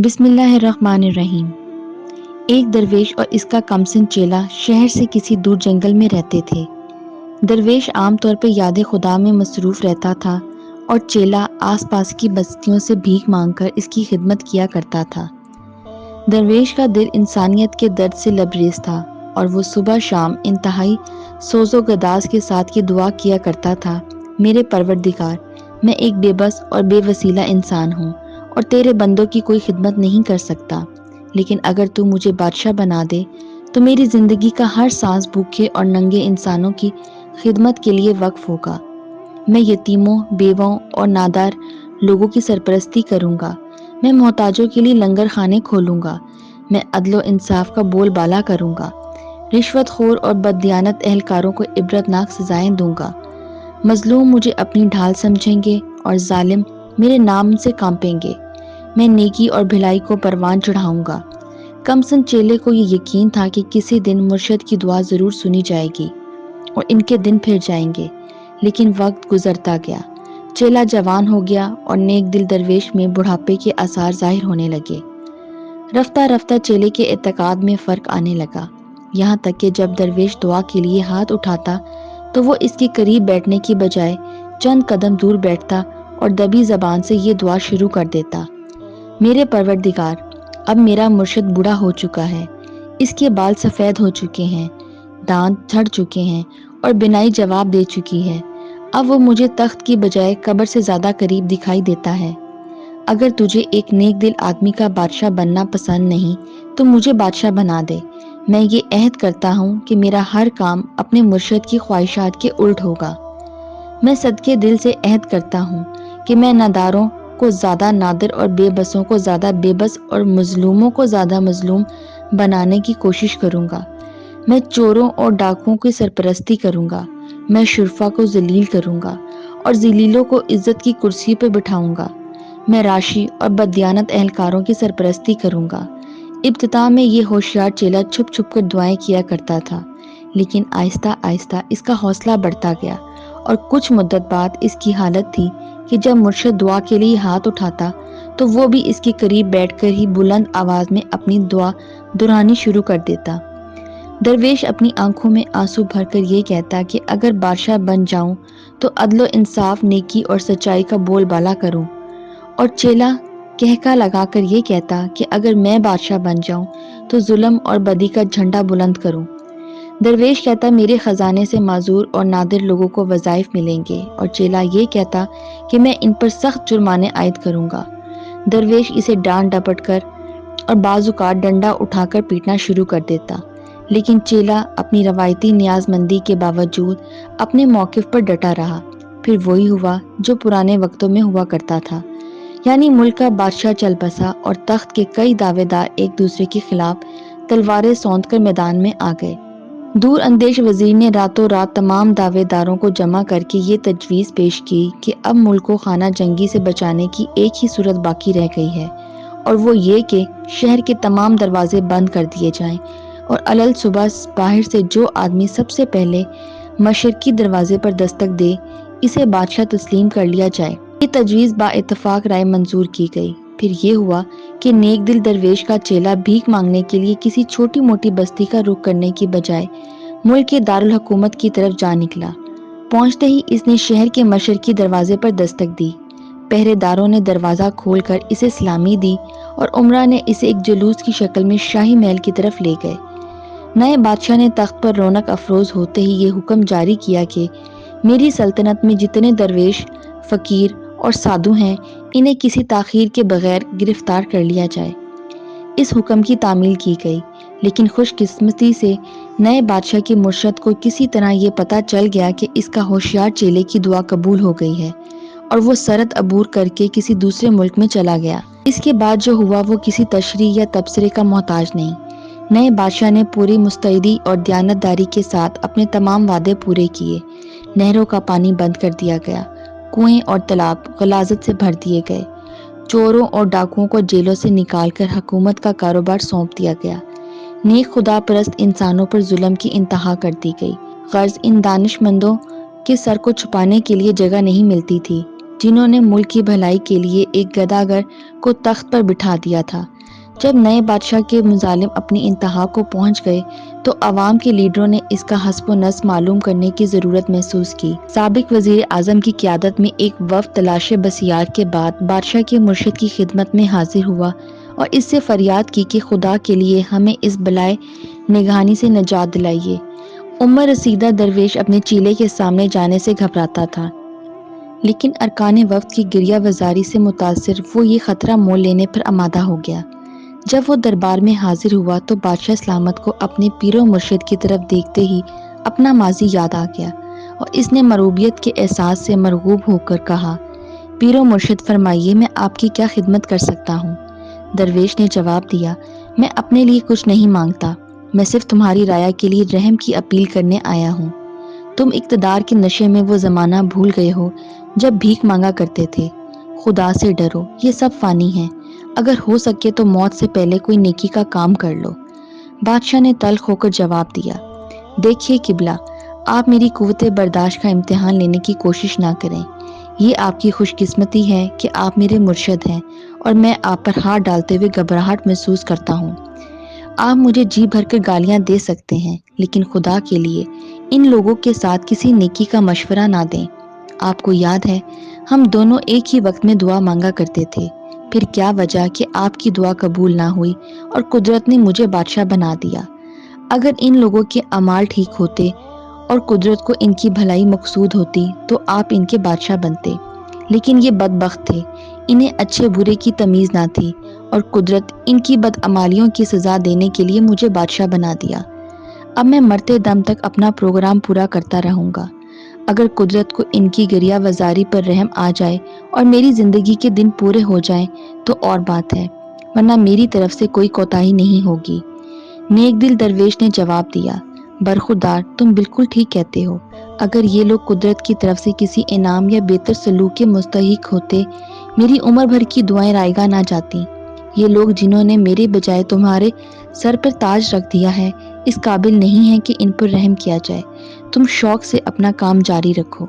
بسم اللہ الرحمن الرحیم۔ ایک درویش اور اس کا کمسن چیلا شہر سے کسی دور جنگل میں رہتے تھے۔ درویش عام طور پر یاد خدا میں مصروف رہتا تھا اور چیلا آس پاس کی بستیوں سے بھیک مانگ کر اس کی خدمت کیا کرتا تھا۔ درویش کا دل انسانیت کے درد سے لبریز تھا اور وہ صبح شام انتہائی سوز و گداز کے ساتھ یہ دعا کیا کرتا تھا: میرے پروردگار، میں ایک بے بس اور بے وسیلہ انسان ہوں اور تیرے بندوں کی کوئی خدمت نہیں کر سکتا، لیکن اگر تو مجھے بادشاہ بنا دے تو میری زندگی کا ہر سانس بھوکے اور ننگے انسانوں کی خدمت کے لیے وقف ہوگا۔ میں یتیموں، بیواؤں اور نادار لوگوں کی سرپرستی کروں گا۔ میں محتاجوں کے لیے لنگر خانے کھولوں گا۔ میں عدل و انصاف کا بول بالا کروں گا۔ رشوت خور اور بددیانت اہلکاروں کو عبرتناک سزائیں دوں گا۔ مظلوم مجھے اپنی ڈھال سمجھیں گے اور ظالم میرے نام سے کانپیں گے۔ میں نیکی اور بھلائی کو پروان چڑھاؤں گا۔ کمسن چیلے کو یہ یقین تھا کہ کسی دن مرشد کی دعا ضرور سنی جائے گی اور ان کے دن پھر جائیں گے، لیکن وقت گزرتا گیا۔ چیلا جوان ہو گیا اور نیک دل درویش میں بڑھاپے کے آثار ظاہر ہونے لگے۔ رفتہ رفتہ چیلے کے اعتقاد میں فرق آنے لگا، یہاں تک کہ جب درویش دعا کے لیے ہاتھ اٹھاتا تو وہ اس کے قریب بیٹھنے کی بجائے چند قدم دور بیٹھتا اور دبی زبان سے یہ دعا شروع کر دیتا: میرے پروردگار، اب میرا مرشد بوڑھا ہو چکا ہے، اس کے بال سفید ہو چکے ہیں، دانت جھڑ چکے ہیں اور بینائی جواب دے چکی ہے۔ اب وہ مجھے تخت کی بجائے قبر سے زیادہ قریب دکھائی دیتا ہے۔ اگر تجھے ایک نیک دل آدمی کا بادشاہ بننا پسند نہیں تو مجھے بادشاہ بنا دے۔ میں یہ عہد کرتا ہوں کہ میرا ہر کام اپنے مرشد کی خواہشات کے الٹ ہوگا۔ میں صدقے دل سے عہد کرتا ہوں کہ میں ناداروں کو زیادہ نادر اور بے بسوں کو زیادہ بے بس اور مظلوموں کو زیادہ مظلوم بنانے کی کوشش کروں گا۔ میں چوروں اور ڈاکوؤں کی سرپرستی کروں گا۔ میں شرفا کو ذلیل کروں گا اور ذلیلوں کو عزت کی کرسی پہ بٹھاؤں گا۔ میں راشی اور بددیانت اہلکاروں کی سرپرستی کروں گا۔ ابتدا میں یہ ہوشیار چیلا چھپ چھپ کر دعائیں کیا کرتا تھا، لیکن آہستہ آہستہ اس کا حوصلہ بڑھتا گیا اور کچھ مدت بعد اس کی حالت تھی کہ جب مرشد دعا کے لیے ہاتھ اٹھاتا تو وہ بھی اس کے قریب بیٹھ کر ہی بلند آواز میں اپنی دعا دہرانی شروع کر دیتا۔ درویش اپنی آنکھوں میں آنسو بھر کر یہ کہتا کہ اگر بادشاہ بن جاؤں تو عدل و انصاف، نیکی اور سچائی کا بول بالا کروں، اور چیلا کہکا لگا کر یہ کہتا کہ اگر میں بادشاہ بن جاؤں تو ظلم اور بدی کا جھنڈا بلند کروں۔ درویش کہتا میرے خزانے سے معذور اور نادر لوگوں کو وظائف ملیں گے، اور چیلا یہ کہتا کہ میں ان پر سخت جرمانے عائد کروں گا۔ درویش اسے ڈانٹ ڈپٹ کر اور بعض اوقات ڈنڈا اٹھا کر پیٹنا شروع کر دیتا، لیکن چیلا اپنی روایتی نیاز مندی کے باوجود اپنے موقف پر ڈٹا رہا۔ پھر وہی ہوا جو پرانے وقتوں میں ہوا کرتا تھا، یعنی ملک کا بادشاہ چل بسا اور تخت کے کئی دعوے دار ایک دوسرے کے خلاف تلواریں سونت کر میدان میں آ گئے۔ دور اندیش وزیر نے راتوں رات تمام دعوے داروں کو جمع کر کے یہ تجویز پیش کی کہ اب ملک کو خانہ جنگی سے بچانے کی ایک ہی صورت باقی رہ گئی ہے، اور وہ یہ کہ شہر کے تمام دروازے بند کر دیے جائیں اور علل صبح باہر سے جو آدمی سب سے پہلے مشرقی دروازے پر دستک دے اسے بادشاہ تسلیم کر لیا جائے۔ یہ تجویز با اتفاق رائے منظور کی گئی۔ پھر یہ ہوا کہ نیک دل درویش کا چیلا بھیک مانگنے کے لیے کسی چھوٹی موٹی بستی کا رخ کرنے کی بجائے ملک کے دارالحکومت کی طرف جا نکلا۔ پہنچتے ہی اس نے شہر کے مشرقی دروازے پر دستک دی۔ پہرے داروں نے دروازہ کھول کر اسے سلامی دی اور عمرہ نے اسے ایک جلوس کی شکل میں شاہی محل کی طرف لے گئے۔ نئے بادشاہ نے تخت پر رونق افروز ہوتے ہی یہ حکم جاری کیا کہ میری سلطنت میں جتنے درویش، فقیر اور سادھو ہیں انہیں کسی تاخیر کے بغیر گرفتار کر لیا جائے۔ اس حکم کی تعمیل کی گئی، لیکن خوش قسمتی سے نئے بادشاہ کے مرشد کو کسی طرح یہ پتہ چل گیا کہ اس کا ہوشیار چیلے کی دعا قبول ہو گئی ہے، اور وہ سرحد عبور کر کے کسی دوسرے ملک میں چلا گیا۔ اس کے بعد جو ہوا وہ کسی تشریح یا تبصرے کا محتاج نہیں۔ نئے بادشاہ نے پوری مستعدی اور دیانتداری کے ساتھ اپنے تمام وعدے پورے کیے۔ نہروں کا پانی بند کر دیا گیا، کنویں اور تالاب غلاظت سے بھر دیے گئے، چوروں اور ڈاکوؤں کو جیلوں سے نکال کر حکومت کا کاروبار سونپ دیا گیا۔ نیک خدا پرست انسانوں پر ظلم کی انتہا کر دی گئی۔ غرض ان دانش مندوں کے سر کو چھپانے کے لیے جگہ نہیں ملتی تھی۔ جنہوں نے ملک کی بھلائی کے لیے ایک گداگر کو تخت پر بٹھا دیا تھا۔ جب نئے بادشاہ کے مظالم اپنی انتہا کو پہنچ گئے تو عوام کے لیڈروں نے اس کا حسب و نصب معلوم کرنے کی ضرورت محسوس کی۔ سابق وزیر اعظم کی قیادت میں ایک وفد تلاش بسیار کے بعد بادشاہ کے مرشد کی خدمت میں حاضر ہوا اور اس سے فریاد کی کہ خدا کے لیے ہمیں اس بلائے نگہانی سے نجات دلائیے۔ عمر رسیدہ درویش اپنے چیلے کے سامنے جانے سے گھبراتا تھا، لیکن ارکان وفد کی گریہ وزاری سے متاثر وہ یہ خطرہ مول لینے پر آمادہ ہو گیا۔ جب وہ دربار میں حاضر ہوا تو بادشاہ سلامت کو اپنے پیر و مرشد کی طرف دیکھتے ہی اپنا ماضی یاد آ گیا اور اس نے مروبیت کے احساس سے مرغوب ہو کر کہا، پیر و مرشد فرمائیے، میں آپ کی کیا خدمت کر سکتا ہوں؟ درویش نے جواب دیا، میں اپنے لیے کچھ نہیں مانگتا، میں صرف تمہاری رعایا کے لیے رحم کی اپیل کرنے آیا ہوں۔ تم اقتدار کے نشے میں وہ زمانہ بھول گئے ہو جب بھیک مانگا کرتے تھے۔ خدا سے ڈرو، یہ سب فانی ہے، اگر ہو سکے تو موت سے پہلے کوئی نیکی کا کام کر لو۔ بادشاہ نے تلخ ہو کر جواب دیا، دیکھیے قبلہ، آپ میری قوت برداشت کا امتحان لینے کی کوشش نہ کریں۔ یہ آپ کی خوش قسمتی ہے کہ آپ میرے مرشد ہیں اور میں آپ پر ہاتھ ڈالتے ہوئے گھبراہٹ محسوس کرتا ہوں۔ آپ مجھے جی بھر کر گالیاں دے سکتے ہیں، لیکن خدا کے لیے ان لوگوں کے ساتھ کسی نیکی کا مشورہ نہ دیں۔ آپ کو یاد ہے ہم دونوں ایک ہی وقت میں دعا مانگا کرتے تھے، پھر کیا وجہ کہ آپ کی دعا قبول نہ ہوئی اور قدرت نے مجھے بادشاہ بنا دیا؟ اگر ان لوگوں کے اعمال ٹھیک ہوتے اور قدرت کو ان کی بھلائی مقصود ہوتی تو آپ ان کے بادشاہ بنتے، لیکن یہ بدبخت تھے، انہیں اچھے برے کی تمیز نہ تھی اور قدرت ان کی بدعمالیوں کی سزا دینے کے لیے مجھے بادشاہ بنا دیا۔ اب میں مرتے دم تک اپنا پروگرام پورا کرتا رہوں گا۔ اگر قدرت کو ان کی گریہ وزاری پر رحم آ جائے اور میری زندگی کے دن پورے ہو جائیں تو اور بات ہے، ورنہ میری طرف سے کوئی کوتاہی نہیں ہوگی۔ نیک دل درویش نے جواب دیا، برخودار، تم بالکل ٹھیک کہتے ہو۔ اگر یہ لوگ قدرت کی طرف سے کسی انعام یا بہتر سلوک کے مستحق ہوتے، میری عمر بھر کی دعائیں رائگاں نہ جاتی۔ یہ لوگ جنہوں نے میرے بجائے تمہارے سر پر تاج رکھ دیا ہے، اس قابل نہیں ہیں کہ ان پر رحم کیا جائے۔ تم شوق سے اپنا کام جاری رکھو۔